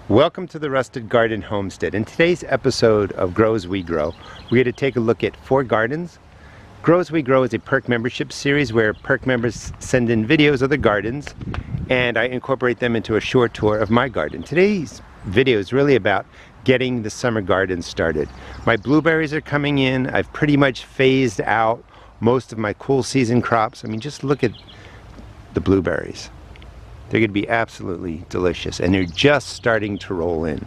Welcome to the Rusted Garden Homestead. In today's episode of Grow As We Grow, we're going to take a look at 4 gardens. Grow As We Grow is a perk membership series where perk members send in videos of their gardens and I incorporate them into a short tour of my garden. Today's video is really about getting the summer garden started. My blueberries are coming in. I've pretty much phased out most of my cool season crops. I mean, just look at the blueberries. They're going to be absolutely delicious, and they're just starting to roll in.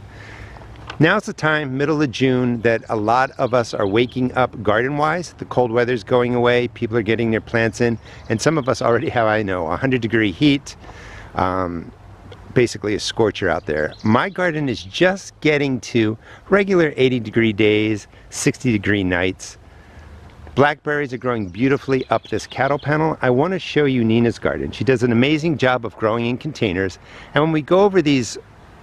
Now's the time, middle of June, that a lot of us are waking up garden-wise. The cold weather's going away, people are getting their plants in, and some of us already have, 100-degree heat, basically a scorcher out there. My garden is just getting to regular 80-degree days, 60-degree nights. Blackberries are growing beautifully up this cattle panel. I want to show you Nina's garden. She does an amazing job of growing in containers. And when we go over these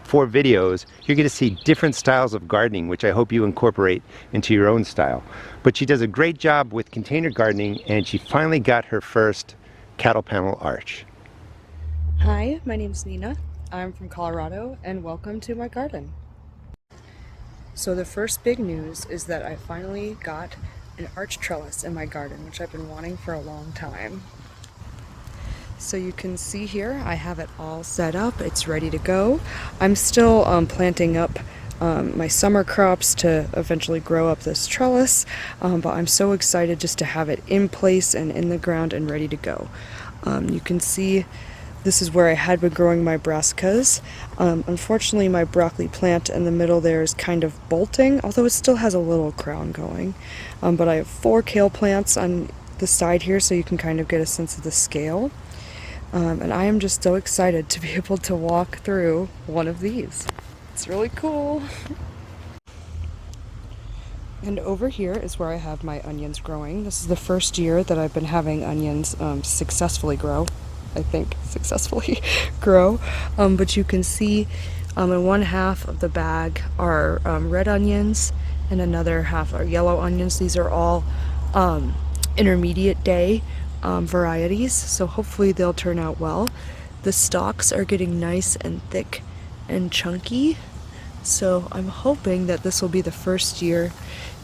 4 videos, you're going to see different styles of gardening, which I hope you incorporate into your own style. But she does a great job with container gardening, and she finally got her first cattle panel arch. Hi, my name's Nina. I'm from Colorado, and welcome to my garden. So the first big news is that I finally got an arch trellis in my garden, which I've been wanting for a long time. So you can see here, I have it all set up. It's ready to go. I'm still planting up my summer crops to eventually grow up this trellis, but I'm so excited just to have it in place and in the ground and ready to go. You can see this is where I had been growing my brassicas. Unfortunately, my broccoli plant in the middle there is kind of bolting, although it still has a little crown going. But I have 4 kale plants on the side here, so you can kind of get a sense of the scale. And I am just so excited to be able to walk through one of these. It's really cool. And over here is where I have my onions growing. This is the first year that I've been having onions successfully grow. I think successfully grow, but you can see in one half of the bag are red onions and another half are yellow onions. These are all intermediate day varieties, so hopefully they'll turn out well. The stalks are getting nice and thick and chunky, so I'm hoping that this will be the first year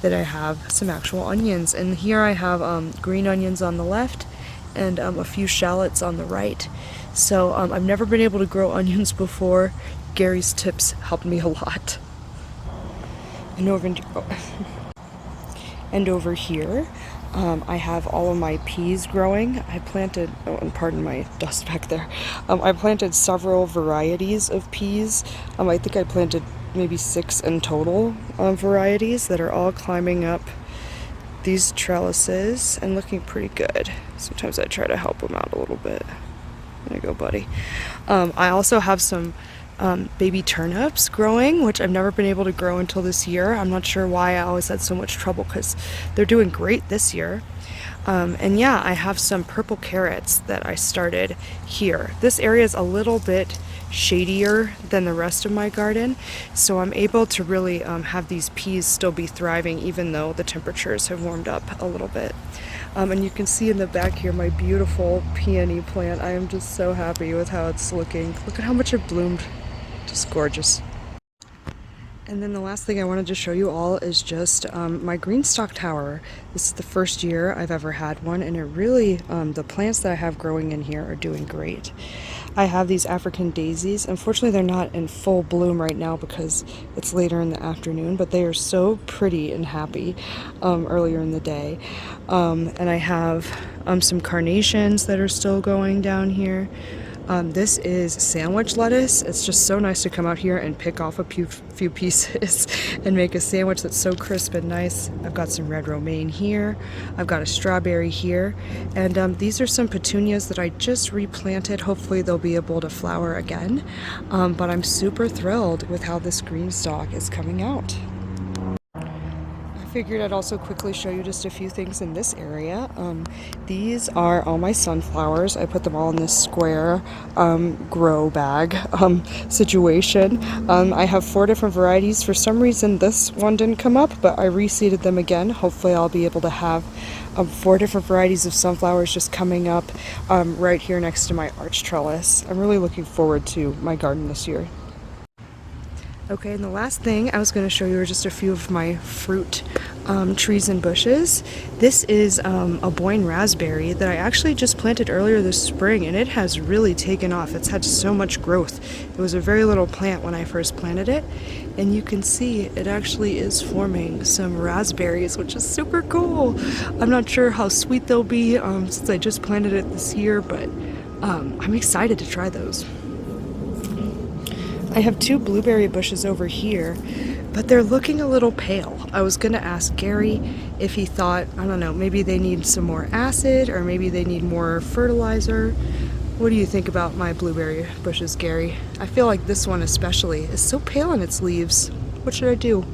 that I have some actual onions. And here I have green onions on the left and a few shallots on the right. So I've never been able to grow onions before. Gary's tips helped me a lot. And over here, I have all of my peas growing. I planted, oh, and pardon my dust back there. I planted several varieties of peas. I think I planted maybe 6 in total varieties that are all climbing up these trellises and looking pretty good. Sometimes I try to help them out a little bit. There you go, buddy. I also have some baby turnips growing, which I've never been able to grow until this year. I'm not sure why I always had so much trouble, because they're doing great this year. And yeah, I have some purple carrots that I started here. This area is a little bit shadier than the rest of my garden, so I'm able to really have these peas still be thriving even though the temperatures have warmed up a little bit. And you can see in the back here my beautiful peony plant. I am just so happy with how it's looking. Look at how much it bloomed. Just gorgeous. And then the last thing I wanted to show you all is just my green stalk tower. This is the first year I've ever had one, and it really, the plants that I have growing in here are doing great. I have these African daisies. Unfortunately, they're not in full bloom right now because it's later in the afternoon, but they are so pretty and happy earlier in the day. And I have some carnations that are still going down here. This is sandwich lettuce. It's just so nice to come out here and pick off a few pieces and make a sandwich that's so crisp and nice. I've got some red romaine here. I've got a strawberry here. And these are some petunias that I just replanted. Hopefully they'll be able to flower again. But I'm super thrilled with how this green stalk is coming out. Figured I'd also quickly show you just a few things in this area. These are all my sunflowers. I put them all in this square grow bag situation. I have 4 different varieties. For some reason this one didn't come up, but I reseeded them again. Hopefully I'll be able to have 4 different varieties of sunflowers just coming up right here next to my arch trellis. I'm really looking forward to my garden this year. Okay, and the last thing I was going to show you are just a few of my fruit trees and bushes. This is a Boyne raspberry that I actually just planted earlier this spring, and it has really taken off. It's had so much growth. It was a very little plant when I first planted it, and you can see it actually is forming some raspberries, which is super cool. I'm not sure how sweet they'll be since I just planted it this year, but I'm excited to try those. I have 2 blueberry bushes over here, but they're looking a little pale. I was gonna ask Gary if he thought, I don't know, maybe they need some more acid or maybe they need more fertilizer. What do you think about my blueberry bushes, Gary? I feel like this one especially is so pale in its leaves. What should I do?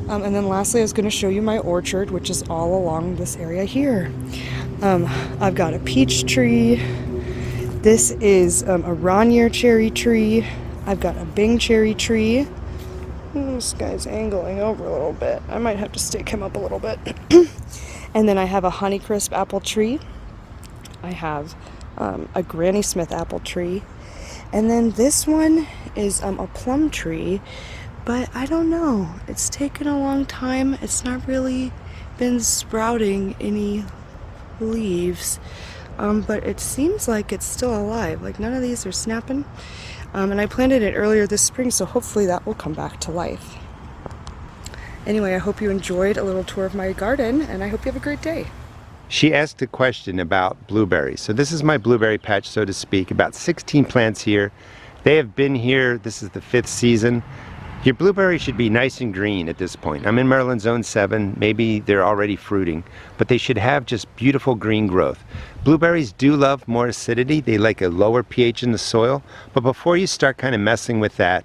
And then lastly, I was gonna show you my orchard, which is all along this area here. I've got a peach tree. This is a Ranier cherry tree. I've got a Bing cherry tree. This guy's angling over a little bit. I might have to stake him up a little bit. And then I have a Honeycrisp apple tree. I have a Granny Smith apple tree. And then this one is a plum tree. But I don't know. It's taken a long time. It's not really been sprouting any leaves. But it seems like it's still alive. Like none of these are snapping. And I planted it earlier this spring, so hopefully that will come back to life. Anyway, I hope you enjoyed a little tour of my garden, and I hope you have a great day. She asked a question about blueberries. So this is my blueberry patch, so to speak, about 16 plants here. They have been here, this is the 5th season. Your blueberries should be nice and green at this point. I'm in Maryland Zone 7, maybe they're already fruiting, but they should have just beautiful green growth. Blueberries do love more acidity, they like a lower pH in the soil, but before you start kind of messing with that,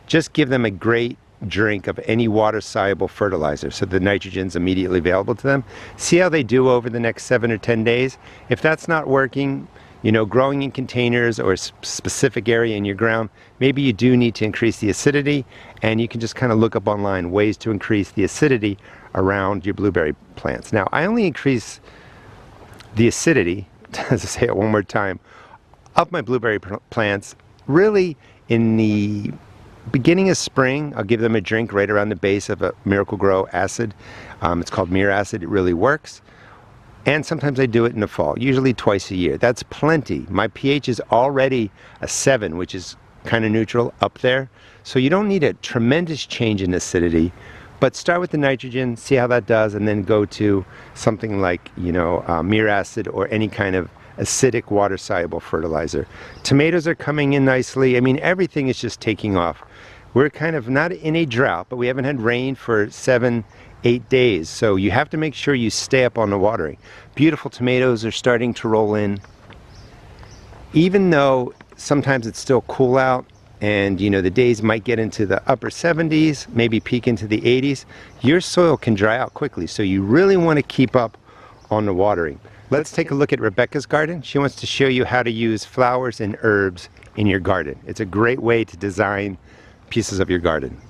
just give them a great drink of any water-soluble fertilizer so the nitrogen's immediately available to them. See how they do over the next 7 or 10 days. If that's not working, you know, growing in containers or a specific area in your ground, maybe you do need to increase the acidity, and you can just kind of look up online ways to increase the acidity around your blueberry plants. Now, I only increase the acidity, as I say it one more time, of my blueberry plants really in the beginning of spring. I'll give them a drink right around the base of a Miracle Grow acid. It's called Mir Acid. It really works. And sometimes I do it in the fall, usually twice a year. That's plenty. My pH is already a 7, which is kind of neutral up there. So you don't need a tremendous change in acidity, but start with the nitrogen, see how that does, and then go to something like, you know, Mir Acid or any kind of acidic water-soluble fertilizer. Tomatoes are coming in nicely. I mean, everything is just taking off. We're kind of not in a drought, but we haven't had rain for 7, 8 days, so you have to make sure you stay up on the watering. Beautiful tomatoes are starting to roll in. Even though sometimes it's still cool out and you know the days might get into the upper 70s, maybe peak into the 80s, your soil can dry out quickly, so you really want to keep up on the watering. Let's take a look at Rebecca's garden. She wants to show you how to use flowers and herbs in your garden. It's a great way to design pieces of your garden.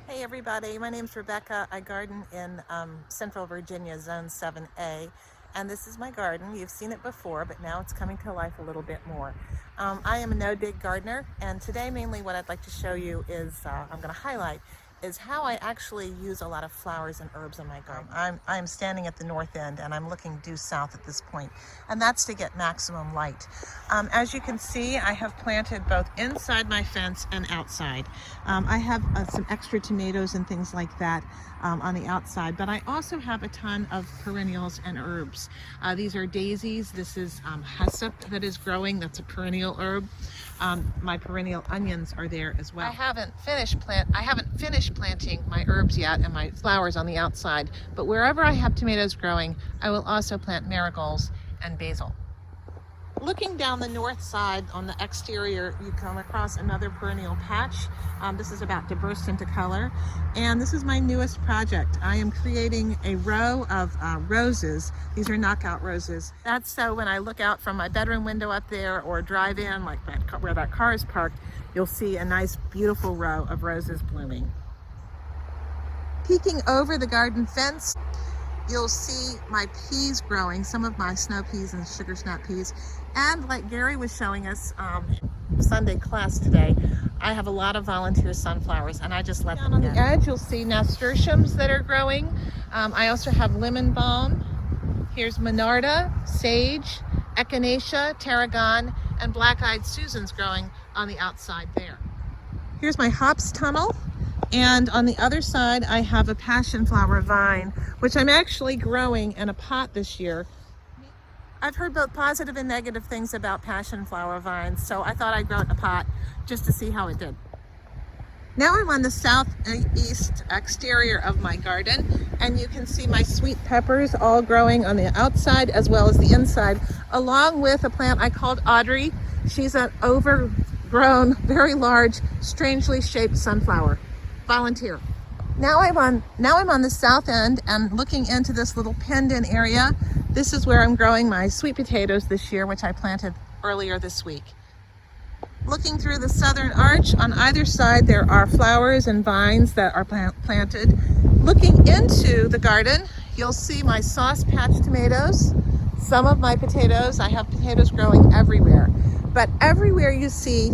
Hey everybody, my name's Rebecca. I garden in Central Virginia, Zone 7A, and this is my garden. You've seen it before, but now it's coming to life a little bit more. I am a no-dig gardener, and today mainly what I'd like to show you is, I'm going to highlight, is how I actually use a lot of flowers and herbs in my garden. I'm standing at the north end and I'm looking due south at this point, and that's to get maximum light. As you can see, I have planted both inside my fence and outside. I have some extra tomatoes and things like that on the outside, but I also have a ton of perennials and herbs. These are daisies. This is hyssop that is growing. That's a perennial herb. My perennial onions are there as well. I haven't finished planting my herbs yet and my flowers on the outside, but wherever I have tomatoes growing, I will also plant marigolds and basil. Looking down the north side on the exterior, you come across another perennial patch. This is about to burst into color, and this is my newest project. I am creating a row of roses. These are knockout roses. That's so when I look out from my bedroom window up there or drive in, like that, where that car is parked, you'll see a nice beautiful row of roses blooming. Peeking over the garden fence you'll see my peas growing, some of my snow peas and sugar snap peas. And like Gary was showing us Sunday class today, I have a lot of volunteer sunflowers, and I just let them. On the edge, you'll see nasturtiums that are growing. I also have lemon balm. Here's monarda, sage, echinacea, tarragon, and black-eyed Susans growing on the outside there. Here's my hops tunnel, and on the other side I have a passion flower vine, which I'm actually growing in a pot this year. I've heard both positive and negative things about passion flower vines, so I thought I'd grow it in a pot just to see how it did. Now I'm on the southeast exterior of my garden, and you can see my sweet peppers all growing on the outside as well as the inside, along with a plant I called Audrey. She's an overgrown, very large, strangely shaped sunflower. Volunteer. Now I'm on the south end and looking into this little penned-in area. This is where I'm growing my sweet potatoes this year, which I planted earlier this week. Looking through the southern arch, on either side there are flowers and vines that are planted. Looking into the garden, you'll see my sauce patch tomatoes. Some of my potatoes, I have potatoes growing everywhere. But everywhere you see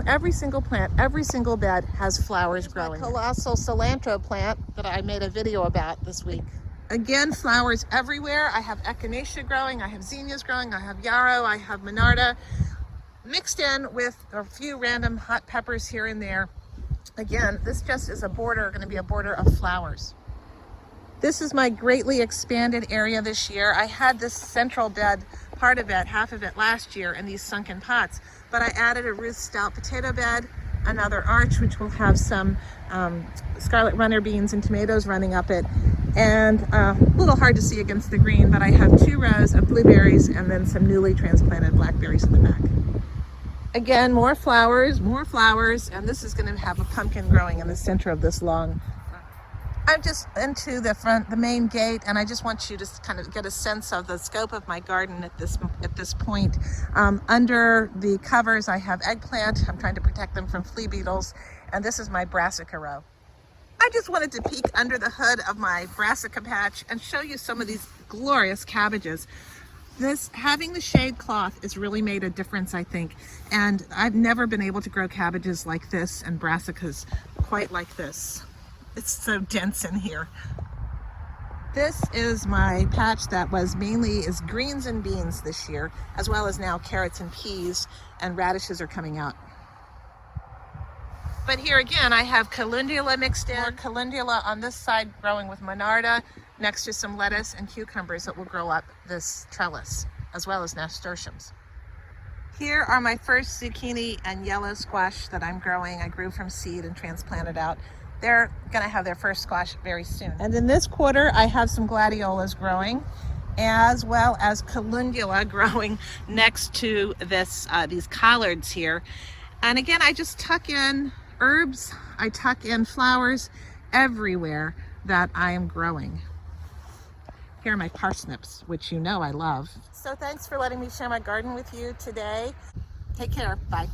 every single plant, every single bed has flowers growing. My colossal cilantro plant that I made a video about this week. Again, flowers everywhere. I have echinacea growing, I have zinnias growing, I have yarrow, I have monarda, mixed in with a few random hot peppers here and there. Again, this just is going to be a border of flowers. This is my greatly expanded area this year. I had this central bed, part of it, half of it last year in these sunken pots, but I added a Ruth Stout potato bed, another arch which will have some scarlet runner beans and tomatoes running up it, and a little hard to see against the green, but I have 2 rows of blueberries and then some newly transplanted blackberries in the back. Again, more flowers, and this is going to have a pumpkin growing in the center of this long. I'm just into the main gate, and I just want you to kind of get a sense of the scope of my garden at this point. Under the covers, I have eggplant. I'm trying to protect them from flea beetles, and this is my brassica row. I just wanted to peek under the hood of my brassica patch and show you some of these glorious cabbages. Having the shade cloth has really made a difference, I think, and I've never been able to grow cabbages like this and brassicas quite like this. It's so dense in here. This is my patch that is greens and beans this year, as well as now carrots and peas, and radishes are coming out. But here again, I have calendula mixed in. More calendula on this side growing with monarda, next to some lettuce and cucumbers that will grow up this trellis, as well as nasturtiums. Here are my first zucchini and yellow squash that I'm growing. I grew from seed and transplanted out. They're gonna have their first squash very soon. And in this quarter, I have some gladiolas growing, as well as calendula growing next to these collards here. And again, I just tuck in herbs, I tuck in flowers everywhere that I am growing. Here are my parsnips, which you know I love. So thanks for letting me share my garden with you today. Take care, bye.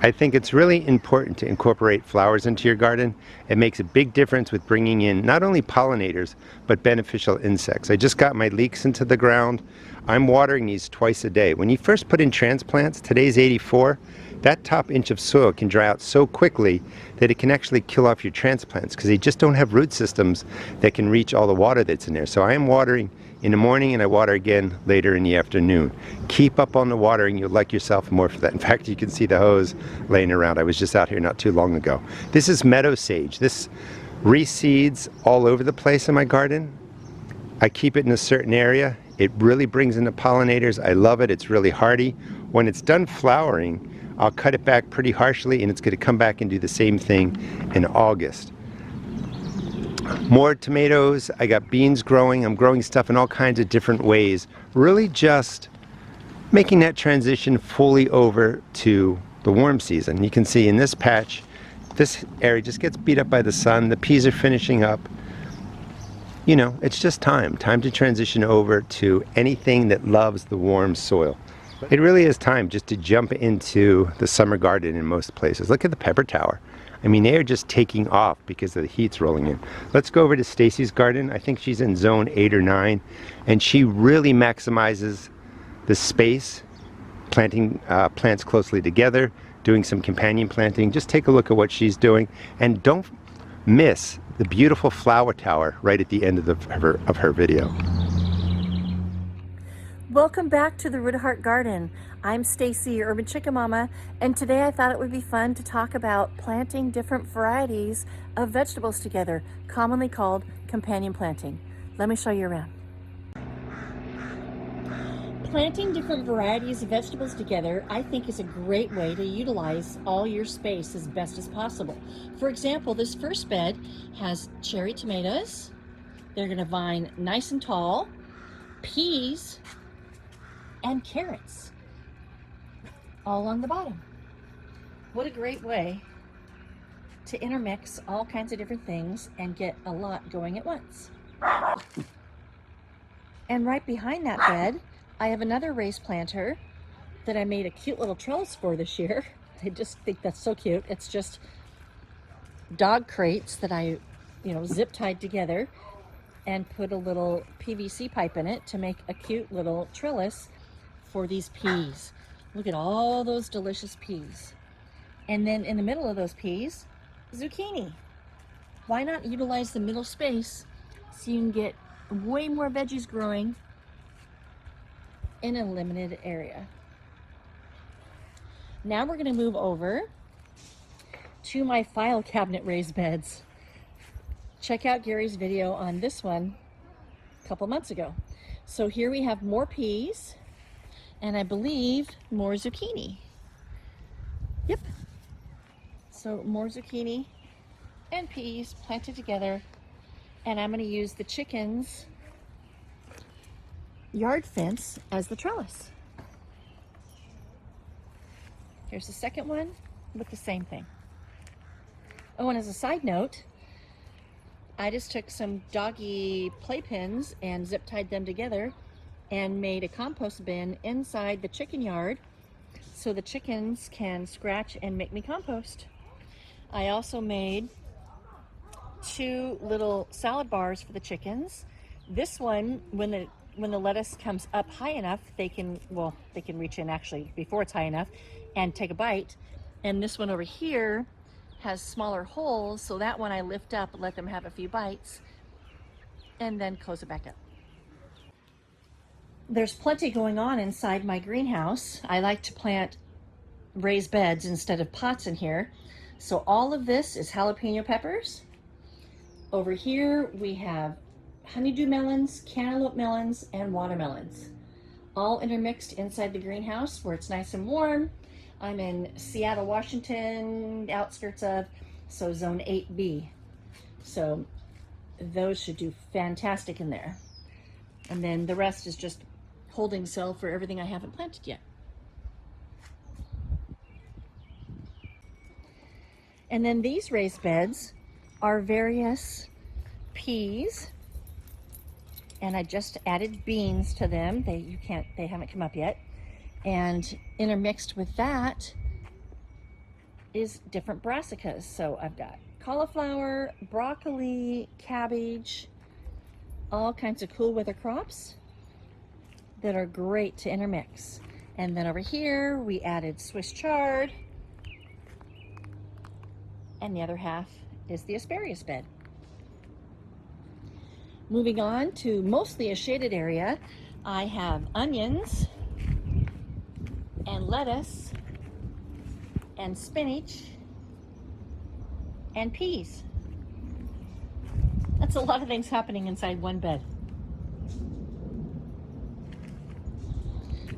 I think it's really important to incorporate flowers into your garden. It makes a big difference with bringing in not only pollinators, but beneficial insects. I just got my leeks into the ground. I'm watering these twice a day. When you first put in transplants, today's 84, that top inch of soil can dry out so quickly that it can actually kill off your transplants because they just don't have root systems that can reach all the water that's in there. So I am watering in the morning, and I water again later in the afternoon. Keep up on the watering. You'll like yourself more for that. In fact, you can see the hose laying around. I was just out here not too long ago. This is meadow sage. This reseeds all over the place in my garden. I keep it in a certain area. It really brings in the pollinators. I love it. It's really hardy. When it's done flowering, I'll cut it back pretty harshly, and it's going to come back and do the same thing in August. More tomatoes. I got beans growing. I'm growing stuff in all kinds of different ways. Really just making that transition fully over to the warm season. You can see in this patch, this area just gets beat up by the sun. The peas are finishing up. You know, it's just time to transition over to anything that loves the warm soil. It really is time just to jump into the summer garden in most places. Look at the pepper tower. I mean, they are just taking off because of the heat's rolling in. Let's go over to Stacy's garden. I think she's in zone 8 or 9, and she really maximizes the space, planting plants closely together, doing some companion planting. Just take a look at what she's doing, and don't miss the beautiful flower tower right at the end of her video. Welcome back to the Root of Heart Garden. I'm Stacy, your Urban Chicken Mama, and today I thought it would be fun to talk about planting different varieties of vegetables together, commonly called companion planting. Let me show you around. Planting different varieties of vegetables together, I think, is a great way to utilize all your space as best as possible. For example, this first bed has cherry tomatoes. They're going to vine nice and tall, peas, and carrots all on the bottom. What a great way to intermix all kinds of different things and get a lot going at once. And right behind that bed, I have another raised planter that I made a cute little trellis for this year. I just think that's so cute. It's just dog crates that I, zip tied together and put a little PVC pipe in it to make a cute little trellis for these peas. Look at all those delicious peas. And then in the middle of those peas, zucchini. Why not utilize the middle space so you can get way more veggies growing in a limited area? Now we're going to move over to my file cabinet raised beds. Check out Gary's video on this one a couple months ago. So here we have more peas, and I believe more zucchini. Yep. So more zucchini and peas planted together, and I'm going to use the chickens' yard fence as the trellis. Here's the second one with the same thing. Oh, and as a side note, I just took some doggy playpens and zip tied them together and made a compost bin inside the chicken yard so the chickens can scratch and make me compost. I also made 2 little salad bars for the chickens. This one, when the lettuce comes up high enough, they can reach in actually before it's high enough and take a bite. And this one over here has smaller holes, so that one I lift up and let them have a few bites and then close it back up. There's plenty going on inside my greenhouse. I like to plant raised beds instead of pots in here. So all of this is jalapeno peppers. Over here we have honeydew melons, cantaloupe melons, and watermelons, all intermixed inside the greenhouse where it's nice and warm. I'm in Seattle, Washington, the outskirts of, so zone 8B. So those should do fantastic in there. And then the rest is just holding cell for everything I haven't planted yet. And then these raised beds are various peas, and I just added beans to them. They haven't come up yet. And intermixed with that is different brassicas. So I've got cauliflower, broccoli, cabbage, all kinds of cool weather crops that are great to intermix. And then over here we added Swiss chard, and the other half is the asparagus bed. Moving on to mostly a shaded area, I have onions and lettuce and spinach and peas. That's a lot of things happening inside one bed.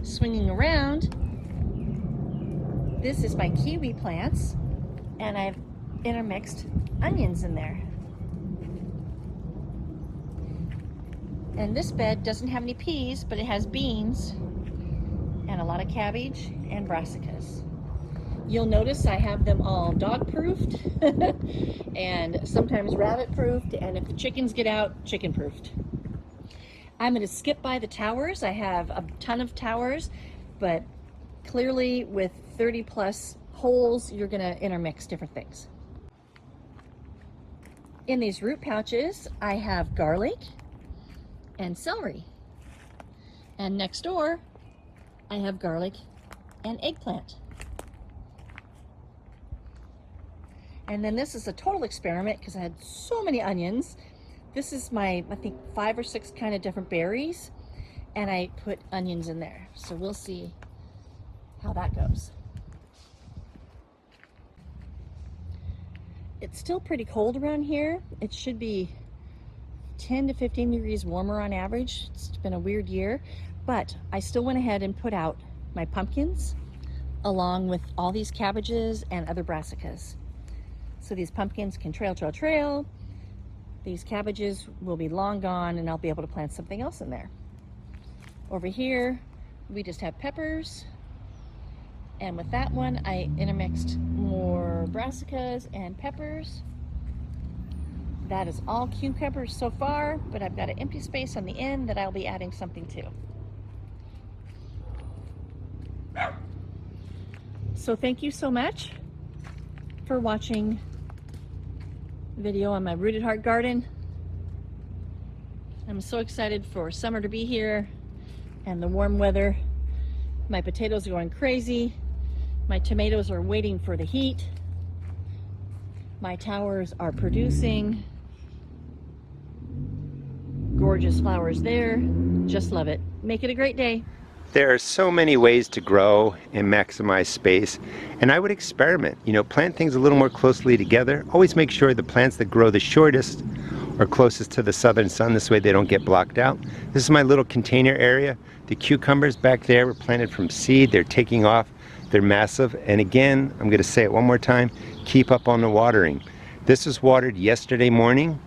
Swinging around, this is my kiwi plants, and I've intermixed onions in there. And this bed doesn't have any peas, but it has beans and a lot of cabbage and brassicas. You'll notice I have them all dog-proofed and sometimes rabbit-proofed, and if the chickens get out, chicken-proofed. I'm going to skip by the towers. I have a ton of towers, but Clearly with 30 plus holes, you're gonna intermix different things. In these root pouches, I have garlic and celery. And next door, I have garlic and eggplant. And then this is a total experiment because I had so many onions. This is my, I think, 5 or 6 kind of different berries. And I put onions in there. So we'll see how that goes. It's still pretty cold around here. It should be 10 to 15 degrees warmer on average. It's been a weird year, but I still went ahead and put out my pumpkins along with all these cabbages and other brassicas. So these pumpkins can trail. These cabbages will be long gone and I'll be able to plant something else in there. Over here, we just have peppers. And with that one, I intermixed more brassicas and peppers. That is all cucumbers so far, but I've got an empty space on the end that I'll be adding something to. So thank you so much for watching the video on my Rooted Heart garden. I'm so excited for summer to be here and the warm weather. My potatoes are going crazy. My tomatoes are waiting for the heat. My towers are producing. Gorgeous flowers there. Just love it. Make it a great day. There are so many ways to grow and maximize space, and I would experiment. Plant things a little more closely together. Always make sure the plants that grow the shortest are closest to the southern sun. This way they don't get blocked out. This is my little container area. The cucumbers back there were planted from seed. They're taking off. They're massive. And again, I'm going to say it one more time, keep up on the watering. This was watered yesterday morning.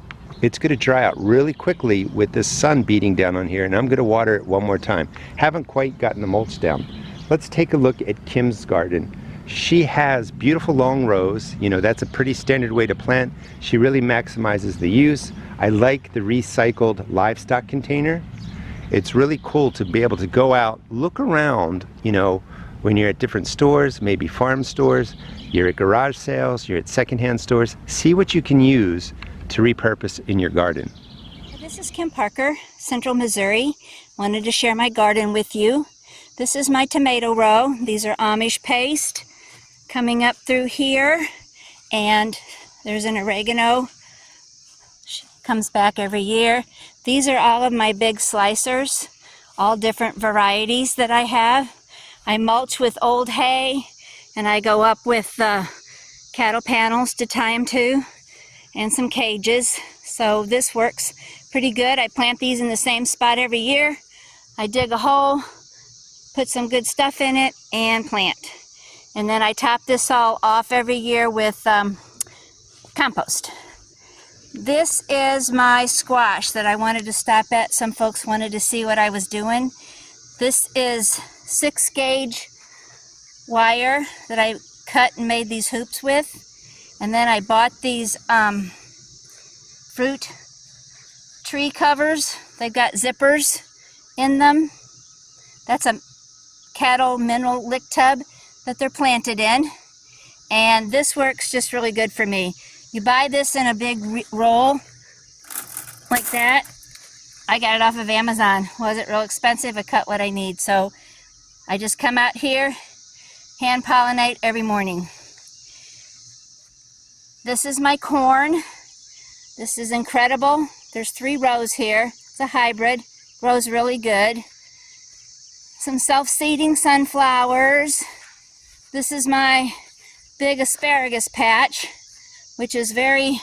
It's going to dry out really quickly with the sun beating down on here, and I'm going to water it one more time. Haven't quite gotten the mulch down. Let's take a look at Kim's garden. She has beautiful long rows. That's a pretty standard way to plant. She really maximizes the use. I like the recycled livestock container. It's really cool to be able to go out, look around, when you're at different stores, maybe farm stores, you're at garage sales, you're at secondhand stores, see what you can use to repurpose in your garden. This is Kim Parker, Central Missouri. Wanted to share my garden with you. This is my tomato row. These are Amish paste coming up through here, and there's an oregano. She comes back every year. These are all of my big slicers, all different varieties that I have. I mulch with old hay, and I go up with cattle panels to tie them to, and some cages. So this works pretty good. I plant these in the same spot every year. I dig a hole, put some good stuff in it, and plant. And then I top this all off every year with compost. This is my squash that I wanted to stop at. Some folks wanted to see what I was doing. This is 6-gauge wire that I cut and made these hoops with. And then I bought these fruit tree covers. They've got zippers in them. That's a cattle mineral lick tub that they're planted in. And this works just really good for me. You buy this in a big roll like that. I got it off of Amazon. Wasn't real expensive. I cut what I need. So I just come out here, hand pollinate every morning. This is my corn. This is incredible. There's 3 rows here. It's a hybrid. Grows really good. Some self-seeding sunflowers. This is my big asparagus patch, which is very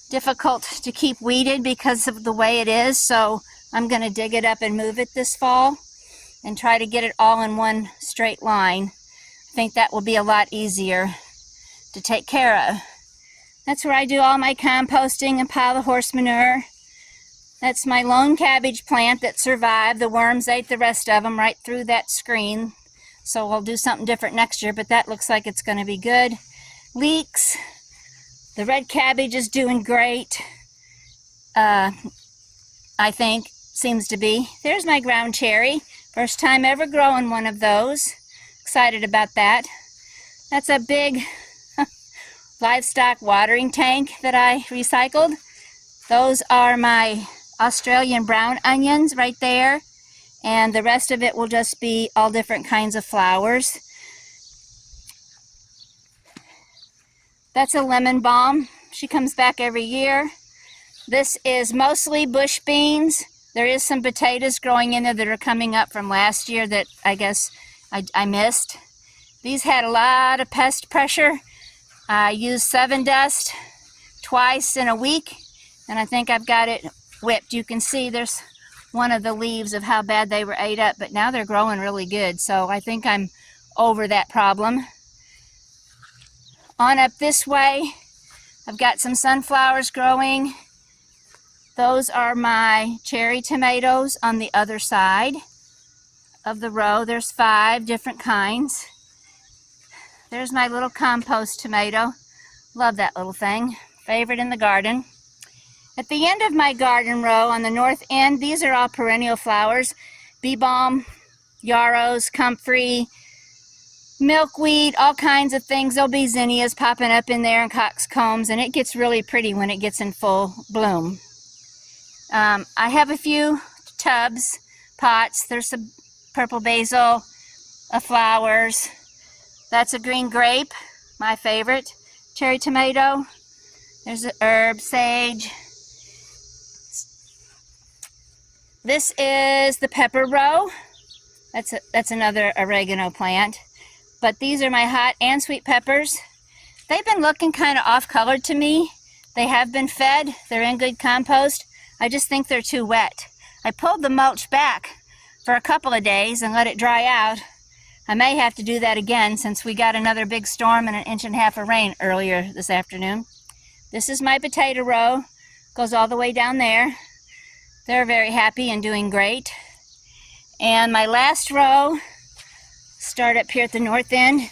difficult to keep weeded because of the way it is. So I'm going to dig it up and move it this fall and try to get it all in one straight line. I think that will be a lot easier to take care of. That's where I do all my composting and pile the horse manure. That's my lone cabbage plant that survived. The worms ate the rest of them right through that screen. So we'll do something different next year, but that looks like it's going to be good. Leeks. The red cabbage is doing great. I think. Seems to be. There's my ground cherry. First time ever growing one of those. Excited about that. That's a big livestock watering tank that I recycled. Those are my Australian brown onions right there. And the rest of it will just be all different kinds of flowers. That's a lemon balm. She comes back every year. This is mostly bush beans. There is some potatoes growing in there that are coming up from last year that I guess I missed. These had a lot of pest pressure. I used 7 Dust twice in a week, and I think I've got it whipped. You can see there's one of the leaves of how bad they were ate up, but now they're growing really good, so I think I'm over that problem. On up this way, I've got some sunflowers growing. Those are my cherry tomatoes on the other side of the row. There's 5 different kinds. There's my little compost tomato. Love that little thing. Favorite in the garden. At the end of my garden row on the north end, these are all perennial flowers. Bee balm, yarrows, comfrey, milkweed, all kinds of things. There'll be zinnias popping up in there and coxcombs, and it gets really pretty when it gets in full bloom. I have a few tubs, pots. There's some purple basil, flowers. That's a green grape, my favorite. Cherry tomato. There's an herb, sage. This is the pepper row. That's another oregano plant. But these are my hot and sweet peppers. They've been looking kind of off-colored to me. They have been fed. They're in good compost. I just think they're too wet. I pulled the mulch back for a couple of days and let it dry out. I may have to do that again since we got another big storm and 1.5 inches of rain earlier this afternoon. This is my potato row. Goes all the way down there. They're very happy and doing great. And my last row, start up here at the north end.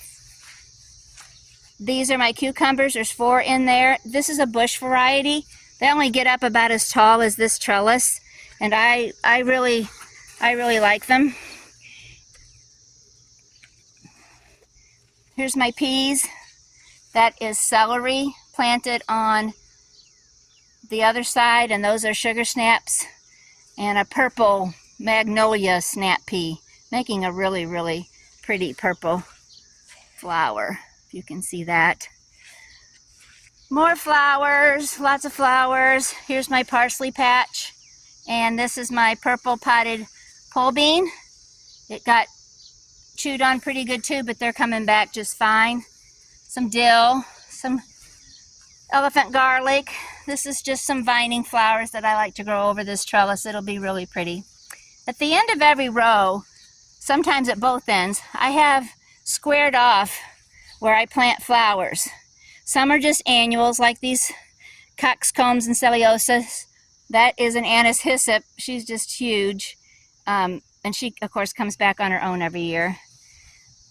These are my cucumbers. There's 4 in there. This is a bush variety. They only get up about as tall as this trellis, and I really like them. Here's my peas. That is celery planted on the other side, and those are sugar snaps, and a purple magnolia snap pea, making a really pretty purple flower, if you can see that. More flowers, lots of flowers. Here's my parsley patch, and this is my purple potted pole bean. It got chewed on pretty good too, but they're coming back just fine. Some dill, some elephant garlic. This is just some vining flowers that I like to grow over this trellis. It'll be really pretty. At the end of every row, sometimes at both ends, I have squared off where I plant flowers. Some are just annuals, like these coxcombs and cellulosas. That is an anise hyssop. She's just huge. And she, of course, comes back on her own every year.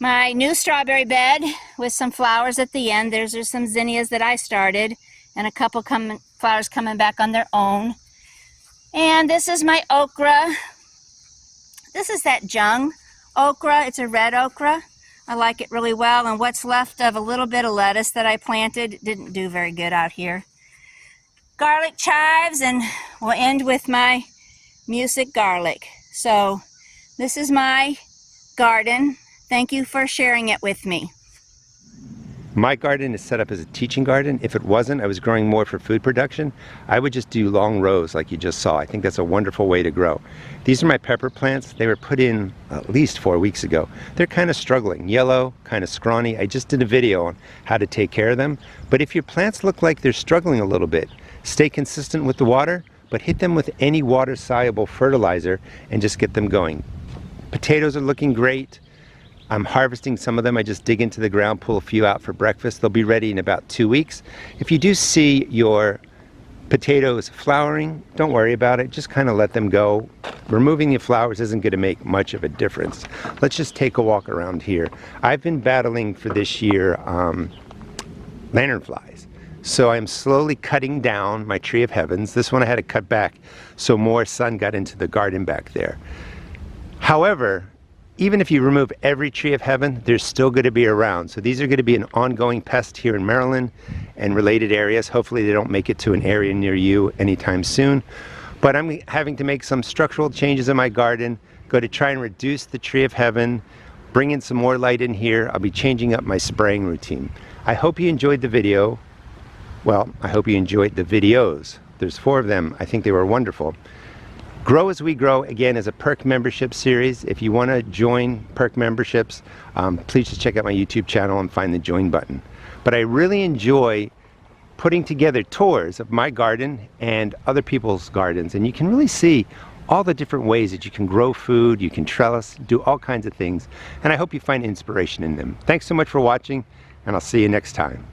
My new strawberry bed with some flowers at the end. There's some zinnias that I started, and a couple flowers coming back on their own. And this is my okra. This is that jung okra. It's a red okra. I like it really well, and what's left of a little bit of lettuce that I planted didn't do very good out here. Garlic chives, and we'll end with my music garlic. So this is my garden. Thank you for sharing it with me. My garden is set up as a teaching garden. If it wasn't, I was growing more for food production, I would just do long rows like you just saw. I think that's a wonderful way to grow. These are my pepper plants. They were put in at least 4 weeks ago. They're kind of struggling, yellow, kind of scrawny. I just did a video on how to take care of them. But if your plants look like they're struggling a little bit, stay consistent with the water, but hit them with any water-soluble fertilizer and just get them going. Potatoes are looking great. I'm harvesting some of them. I just dig into the ground, pull a few out for breakfast. They'll be ready in about 2 weeks. If you do see your potatoes flowering, don't worry about it. Just kind of let them go. Removing the flowers isn't going to make much of a difference. Let's just take a walk around here. I've been battling for this year lanternflies. So I'm slowly cutting down my tree of heavens. This one I had to cut back so more sun got into the garden back there. However, even if you remove every tree of heaven, they're still going to be around. So these are going to be an ongoing pest here in Maryland and related areas. Hopefully they don't make it to an area near you anytime soon. But I'm having to make some structural changes in my garden, go to try and reduce the tree of heaven, bring in some more light in here. I'll be changing up my spraying routine. I hope you enjoyed the video. Well, I hope you enjoyed the videos. There's 4 of them. I think they were wonderful. Grow as We Grow, again, is a perk membership series. If you want to join perk memberships, please just check out my YouTube channel and find the join button. But I really enjoy putting together tours of my garden and other people's gardens, and you can really see all the different ways that you can grow food, you can trellis, do all kinds of things, and I hope you find inspiration in them. Thanks so much for watching, and I'll see you next time.